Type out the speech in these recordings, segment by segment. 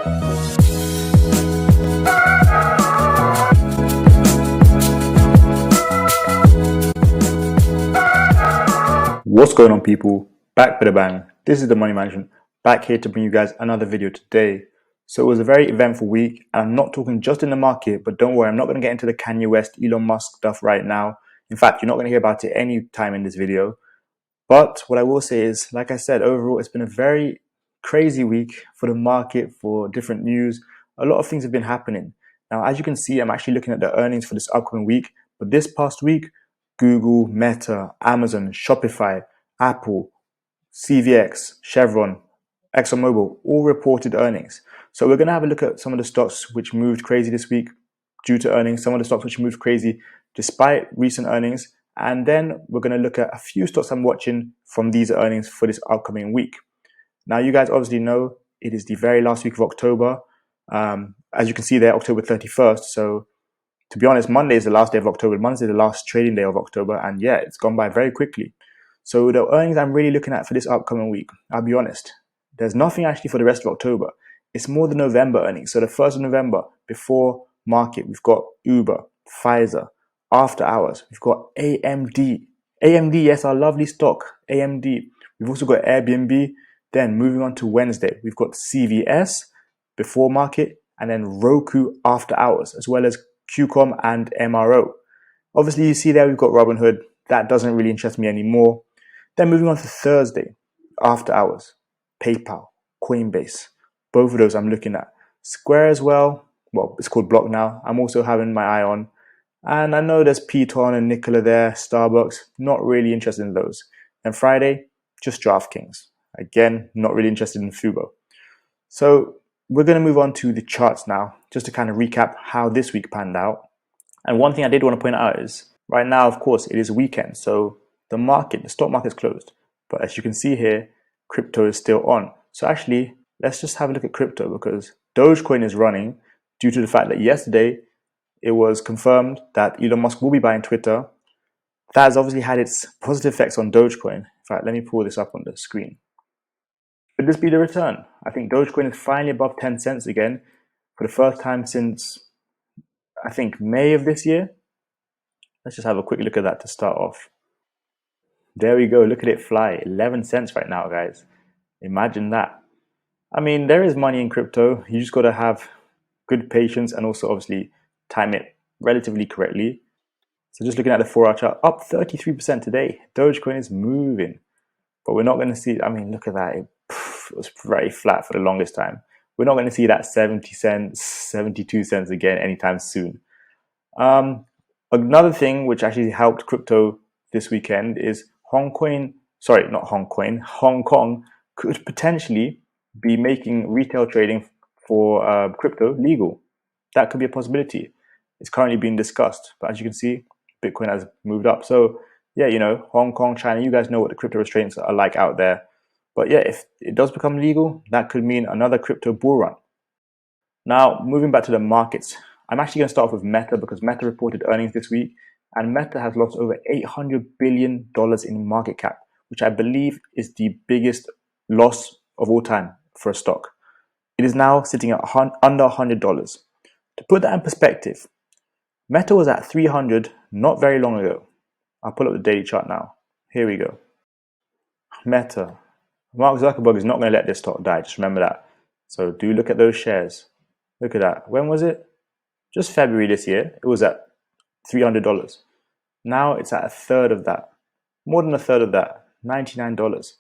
What's going on, people? Back with a bang. This is the Money Management, back here to bring you guys another video today. So it was a very eventful week, and I'm not talking just in the market, but don't worry, I'm not going to get into the Kanye West, Elon Musk stuff right now. In fact, you're not going to hear about it any time in this video. But what I will say is, like I said, overall, it's been a very crazy week for the market, for different news. A lot of things have been happening. Now, as you can see, I'm actually looking at the earnings for this upcoming week, but this past week, Google, Meta, Amazon, Shopify, Apple, CVX, Chevron, ExxonMobil all reported earnings. So we're going to have a look at some of the stocks which moved crazy this week due to earnings, some of the stocks which moved crazy despite recent earnings, and then we're going to look at a few stocks I'm watching from these earnings for this upcoming week. Now, you guys obviously know it is the very last week of October. As you can see there, October 31st. So to be honest, Monday is the last day of October. Monday is the last trading day of October. And yeah, it's gone by very quickly. So the earnings I'm really looking at for this upcoming week, I'll be honest, there's nothing actually for the rest of October. It's more the November earnings. So the 1st of November, before market, we've got Uber, Pfizer. After hours, we've got AMD. AMD, yes, our lovely stock, AMD. We've also got Airbnb. Then moving on to Wednesday, we've got CVS before market, and then Roku after hours, as well as QCOM and MRO. Obviously, you see there we've got Robinhood. That doesn't really interest me anymore. Then moving on to Thursday, after hours, PayPal, Coinbase. Both of those I'm looking at. Square as well. Well, it's called Block now. I'm also having my eye on. And I know there's Piton and Nikola there, Starbucks. Not really interested in those. And Friday, just DraftKings. Again, not really interested in Fubo. So we're going to move on to the charts now, just to kind of recap how this week panned out. And one thing I did want to point out is, right now, of course, it is weekend. So the stock market's closed. But as you can see here, crypto is still on. So actually, let's just have a look at crypto, because Dogecoin is running due to the fact that yesterday it was confirmed that Elon Musk will be buying Twitter. That has obviously had its positive effects on Dogecoin. In fact, let me pull this up on the screen. Could this be the return? I think Dogecoin is finally above 10 cents again for the first time since, I think, May of this year. Let's just have a quick look at that to start off. There we go. Look at it fly. 11 cents right now, guys. Imagine that. I mean, there is money in crypto. You just got to have good patience and also obviously time it relatively correctly. So just looking at the 4-hour chart, up 33% today. Dogecoin is moving, but we're not going to see, I mean, look at that. It was very flat for the longest time. We're not going to see that 70 cents, 72 cents again anytime soon. Another thing which actually helped crypto this weekend is Hong Kong could potentially be making retail trading for crypto legal. That could be a possibility. It's currently being discussed, but as you can see, Bitcoin has moved up. So yeah, you know, Hong Kong, China, you guys know what the crypto restraints are like out there. But yeah, if it does become legal, that could mean another crypto bull run. Now, moving back to the markets, I'm actually going to start off with Meta, because Meta reported earnings this week, and Meta has lost over $800 billion in market cap, which I believe is the biggest loss of all time for a stock. It is now sitting at under $100. To put that in perspective, Meta was at 300 not very long ago. I'll pull up the daily chart now. Here we go. Meta. Mark Zuckerberg is not going to let this stock die. Just remember that. So do look at those shares. Look at that. When was it? Just February this year. It was at $300. Now it's at a third of that. More than a third of that. $99.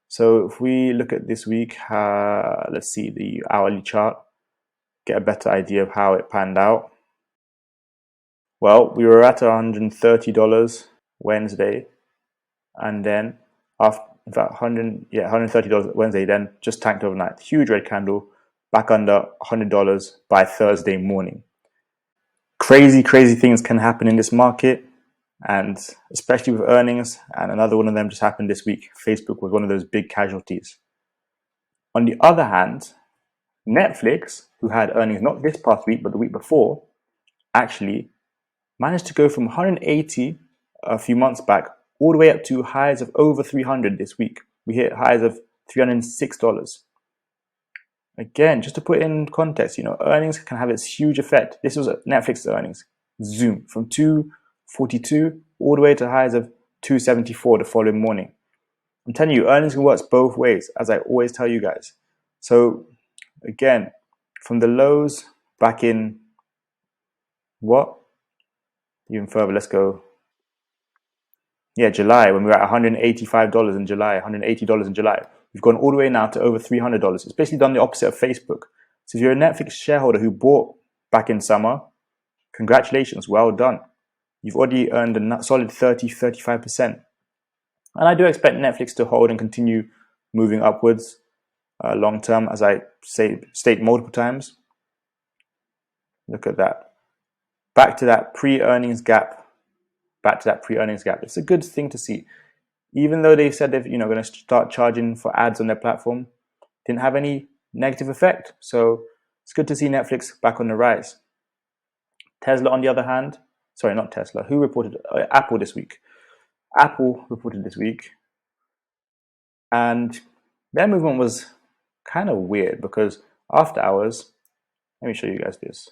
So if we look at this week, let's see the hourly chart, get a better idea of how it panned out. Well, we were at $130 Wednesday, and then after $130 Wednesday, then just tanked overnight. Huge red candle, back under $100 by Thursday morning. Crazy things can happen in this market, and especially with earnings, and another one of them just happened this week. Facebook was one of those big casualties. On the other hand, Netflix, who had earnings not this past week, but the week before, actually managed to go from 180 a few months back all the way up to highs of over 300 this week. We hit highs of $306. Again, just to put it in context, earnings can have its huge effect. This was Netflix's earnings. Zoom from 242 all the way to highs of 274 the following morning. I'm telling you, earnings can work both ways, as I always tell you guys. So again, from the lows back in even further, let's go. Yeah, July, when we were at $185 in July, $180 in July. We've gone all the way now to over $300. It's basically done the opposite of Facebook. So if you're a Netflix shareholder who bought back in summer, congratulations, well done. You've already earned a solid 30-35%. And I do expect Netflix to hold and continue moving upwards long term, as I state multiple times. Look at that. Back to that pre-earnings gap. It's a good thing to see. Even though they said they're going to start charging for ads on their platform, didn't have any negative effect. So it's good to see Netflix back on the rise. Tesla, on the other hand, sorry, not Tesla. Who reported? Apple this week. Apple reported this week, and their movement was kind of weird because after hours, let me show you guys this.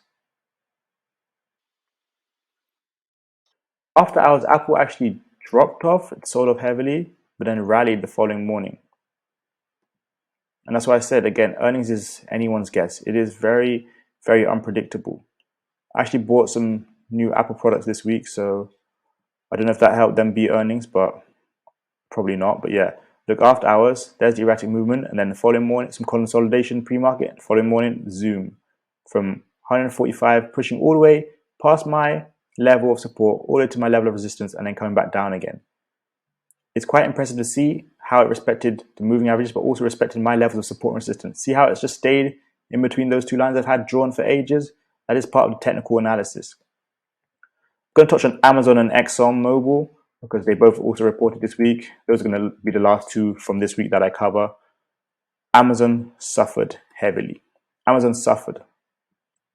After hours, Apple actually dropped off sort of heavily, but then rallied the following morning. And that's why I said, again, earnings is anyone's guess. It is very, very unpredictable. I actually bought some new Apple products this week, so I don't know if that helped them beat earnings, but probably not. But yeah, look, after hours, there's the erratic movement, and then the following morning, some consolidation pre-market. The following morning, zoom from 145, pushing all the way past my level of support, all the way to my level of resistance, and then coming back down again. It's quite impressive to see how it respected the moving averages, but also respected my levels of support and resistance. See how it's just stayed in between those two lines I've had drawn for ages? That is part of the technical analysis. I'm going to touch on Amazon and ExxonMobil because they both also reported this week. Those are going to be the last two from this week that I cover. Amazon suffered heavily. Amazon suffered,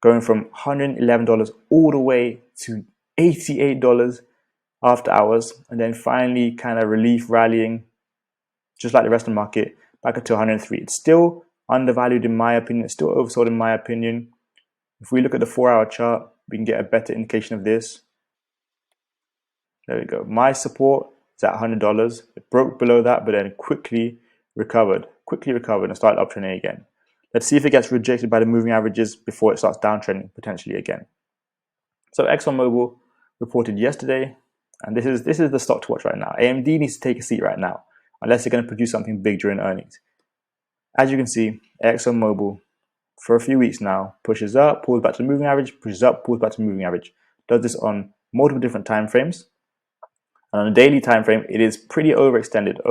going from $111 all the way to $88 after hours, and then finally kind of relief rallying, just like the rest of the market, back up to 103. It's still undervalued in my opinion. It's still oversold in my opinion. If we look at the 4-hour chart, we can get a better indication of this. There we go. My support is at $100. It broke below that, but then quickly recovered and started uptrending again. Let's see if it gets rejected by the moving averages before it starts downtrending potentially again. So ExxonMobil reported yesterday, and this is the stock to watch right now. AMD needs to take a seat right now, unless they're going to produce something big during earnings. As you can see, ExxonMobil, for a few weeks now, pushes up, pulls back to the moving average, pushes up, pulls back to the moving average. Does this on multiple different time frames. And on a daily time frame, it is pretty overextended,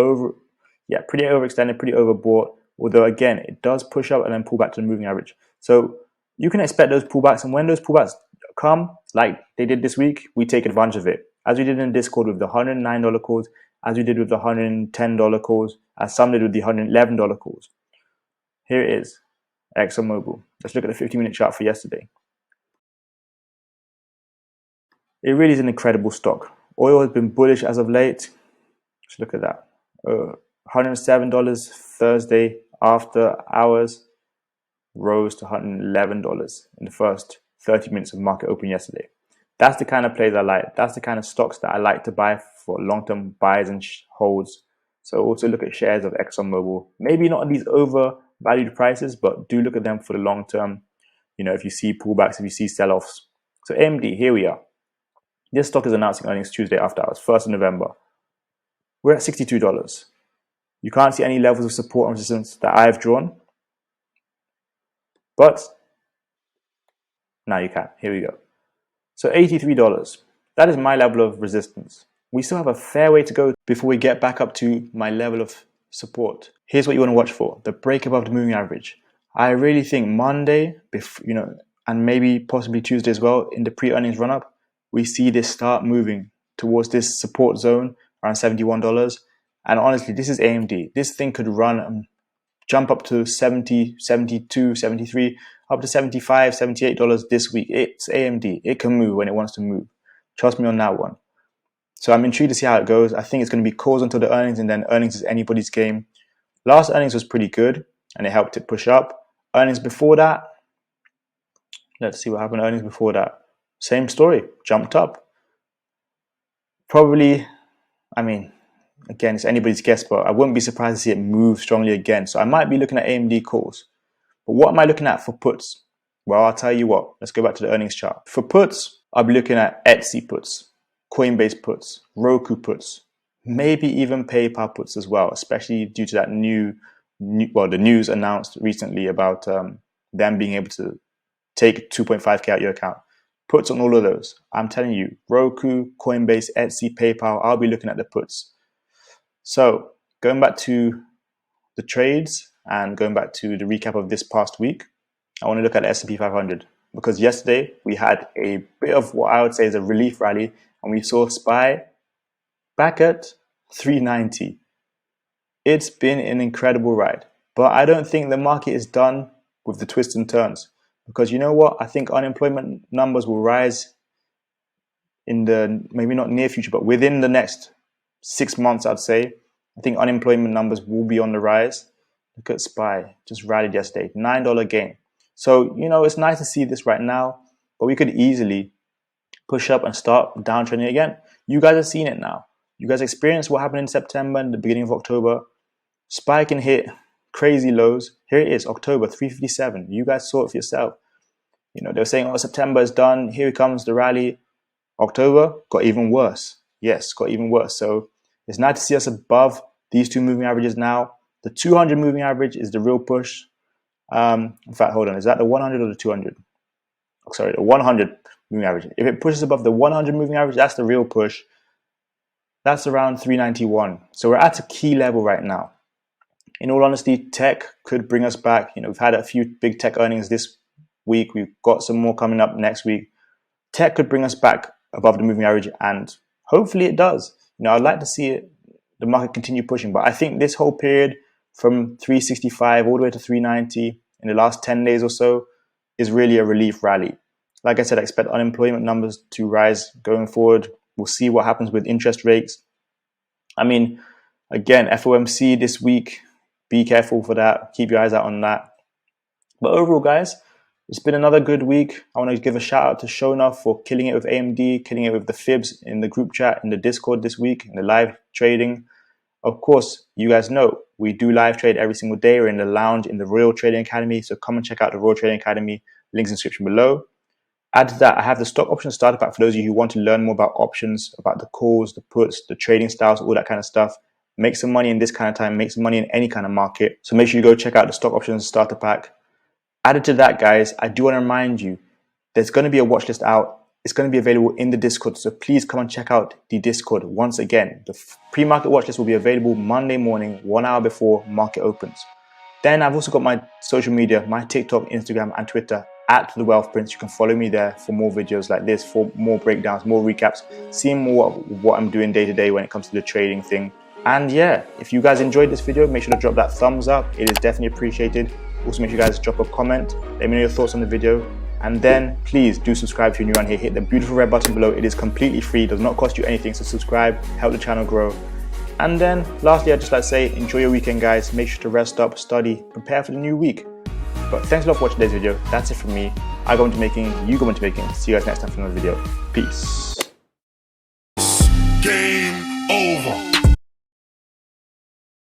pretty overbought. Although again, it does push up and then pull back to the moving average. So you can expect those pullbacks, and when those pullbacks come, like they did this week, we take advantage of it. As we did in Discord with the $109 calls, as we did with the $110 calls, as some did with the $111 calls. Here it is, ExxonMobil. Let's look at the 50-minute chart for yesterday. It really is an incredible stock. Oil has been bullish as of late. Just look at that. $107 Thursday after hours, rose to $111 in the first 30 minutes of market open yesterday. That's the kind of plays I like. That's the kind of stocks that I like to buy for long-term buys and holds. So also look at shares of ExxonMobil. Maybe not at these overvalued prices, but do look at them for the long term. If you see pullbacks, if you see sell-offs. So AMD, here we are. This stock is announcing earnings Tuesday after hours, 1st of November. We're at $62. You can't see any levels of support and resistance that I've drawn. But now you can. Here we go. So $83. That is my level of resistance. We still have a fair way to go before we get back up to my level of support. Here's what you want to watch for. The break above the moving average. I really think Monday, and maybe possibly Tuesday as well, in the pre-earnings run-up, we see this start moving towards this support zone around $71. And honestly, this is AMD. This thing could run and jump up to $70, $72, $73, up to $75, $78 this week. It's AMD. It can move when it wants to move. Trust me on that one. So I'm intrigued to see how it goes. I think it's going to be calls until the earnings, and then earnings is anybody's game. Last earnings was pretty good, and it helped it push up. Earnings before that, let's see what happened. Earnings before that, same story, jumped up. Probably, I mean, again, it's anybody's guess, but I wouldn't be surprised to see it move strongly again. So I might be looking at AMD calls. But what am I looking at for puts? Well, I'll tell you what. Let's go back to the earnings chart. For puts, I'll be looking at Etsy puts, Coinbase puts, Roku puts, maybe even PayPal puts as well, especially due to that the news announced recently about them being able to take 2.5K out your account. Puts on all of those. I'm telling you, Roku, Coinbase, Etsy, PayPal, I'll be looking at the puts. So going back to the trades and going back to the recap of this past week, I want to look at the S&P 500 because yesterday we had a bit of what I would say is a relief rally, and we saw SPY back at 390. It's been an incredible ride, but I don't think the market is done with the twists and turns, because you know what? I think unemployment numbers will rise in the maybe not near future, but within the next 6 months, I'd say. I think unemployment numbers will be on the rise. Look at SPY, just rallied yesterday, $9 gain. So, you know, it's nice to see this right now, but we could easily push up and start downtrending again. You guys have seen it now. You guys experienced what happened in September and the beginning of October. SPY can hit crazy lows. Here it is, October, 357. You guys saw it for yourself. You know, they were saying, oh, September is done. Here comes the rally. October got even worse. Yes, got even worse. So it's nice to see us above these two moving averages now. The 200 moving average is the real push. In fact, hold on. Is that the 100 or the 200? Oh, sorry, the 100 moving average. If it pushes above the 100 moving average, that's the real push. That's around 391. So we're at a key level right now. In all honesty, tech could bring us back. You know, we've had a few big tech earnings this week. We've got some more coming up next week. Tech could bring us back above the moving average, and hopefully it does. You know, I'd like to see the market continue pushing, but I think this whole period from 365 all the way to 390 in the last 10 days or so is really a relief rally. Like I said, I expect unemployment numbers to rise going forward. We'll see what happens with interest rates. I mean, again, FOMC this week, be careful for that. Keep your eyes out on that. But overall, guys, it's been another good week. I want to give a shout out to Shona for killing it with AMD, killing it with the fibs in the group chat, in the Discord this week, in the live trading. Of course, you guys know we do live trade every single day. We're in the lounge in the Royal Trading Academy. So come and check out the Royal Trading Academy. Links in the description below. Add to that, I have the stock options starter pack for those of you who want to learn more about options, about the calls, the puts, the trading styles, all that kind of stuff. Make some money in this kind of time, make some money in any kind of market. So make sure you go check out the stock options starter pack. Added to that, guys, I do want to remind you, there's going to be a watch list out. It's going to be available in the Discord. So please come and check out the Discord once again. The pre-market watch list will be available Monday morning, 1 hour before market opens. Then I've also got my social media, my TikTok, Instagram, and Twitter at The Wealth Prince. You can follow me there for more videos like this, for more breakdowns, more recaps, seeing more of what I'm doing day to day when it comes to the trading thing. And yeah, if you guys enjoyed this video, make sure to drop that thumbs up. It is definitely appreciated. Also, make sure you guys drop a comment. Let me know your thoughts on the video. And then please do subscribe if you're new around here. Hit the beautiful red button below. It is completely free, does not cost you anything. So subscribe, help the channel grow. And then lastly, I'd just like to say, enjoy your weekend, guys. Make sure to rest up, study, prepare for the new week. But thanks a lot for watching today's video. That's it from me. I go into making, you go into making. See you guys next time for another video. Peace.